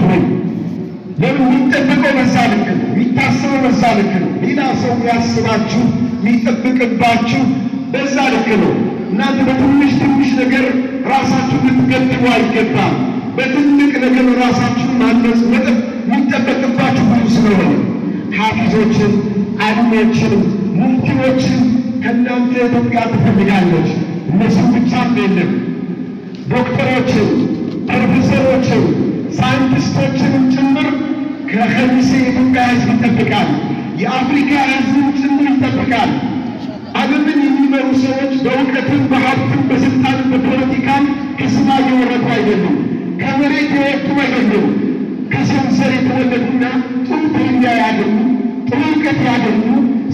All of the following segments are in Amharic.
ሆይ ለምን የሚጠበቀው በዛ ልክ ነው፣ የሚታሰበው በዛ ልክ ነው። ሌላ ሰው ያስባችሁ የሚጠብቅባችሁ በዛ ልክ ነው። እናንተ በትንሽ ትንሽ ነገር ራሳችሁ ልትገድቡ አይገባም። በትልቅ ነገር ራሳችሁን ማነጽ የሚጠበቅባችሁ ብዙ ስለሆነ ሐፊዞችን፣ አሊሞችን፣ ሙፍቲዎችን ከእናንተ ኢትዮጵያ ትፈልጋለች። እነሱ ብቻ አይደለም፣ ዶክተሮችን፣ ፕሮፌሰሮችን፣ ሳይንቲስቶችንም ጭምር ከኸሚሴ የኢትዮጵያ ሕዝብ ይጠብቃል። የአፍሪካ ሕዝብ ጭምር ይጠብቃል። ዓለምን የሚመሩ ሰዎች በእውቀትም በሀብትም በስልጣንም በፖለቲካም ከሰማይ የወረዱ አይደሉም፣ ከመሬት የወጡ አይደሉም። ከሰው ዘር የተወለዱና ጥሩ ትውልድ ያገኙ፣ ጥሩ እውቀት ያገኙ፣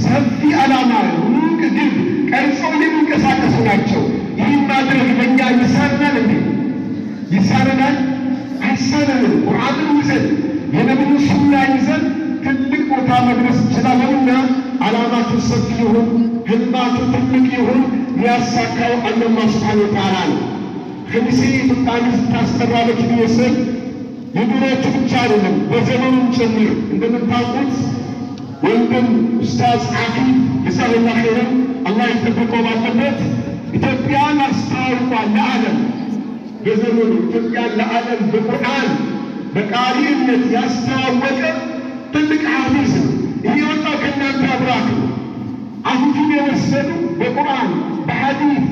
ሰፊ ዓላማ ሩቅ ግብ ቀርጸው የሚንቀሳቀሱ ናቸው። ይህን ማድረግ ለእኛ ይሳነናል እንዴ? ይሳነናል? አይሳነንም። ቁርአንን ይዘን የነቢዩ ሱና ይዘን ትልቅ ቦታ መድረስ እንችላለንና ዓላማችሁ ሰፊ ይሁን፣ ህልማችሁ ትልቅ ይሁን። የሚያሳካው አላህ ሱብሓነሁ ወተዓላ ነው። ኸሚሴ ኢትዮጵያን ሕዝብ ታስጠራለች ቢወስል የድሮዎቹ ብቻ አይደለም፣ በዘመኑም ጭምር እንደምታውቁት ወንድም ኡስታዝ ዓፊፍ ጀዛሁላህ ኸይረን አላህ ይጠብቀው ባለበት ኢትዮጵያን አስተዋውቋል ለዓለም። በዘመኑ ኢትዮጵያን ለዓለም በቁርአን በቃሪነት ያስተዋወቀ ትልቅ ሐፊዝ ነው። ይህ የወጣው ከእናንተ አብራክ ነው። ዓፊፍን የወሰዱ በቁርአን በሐዲስ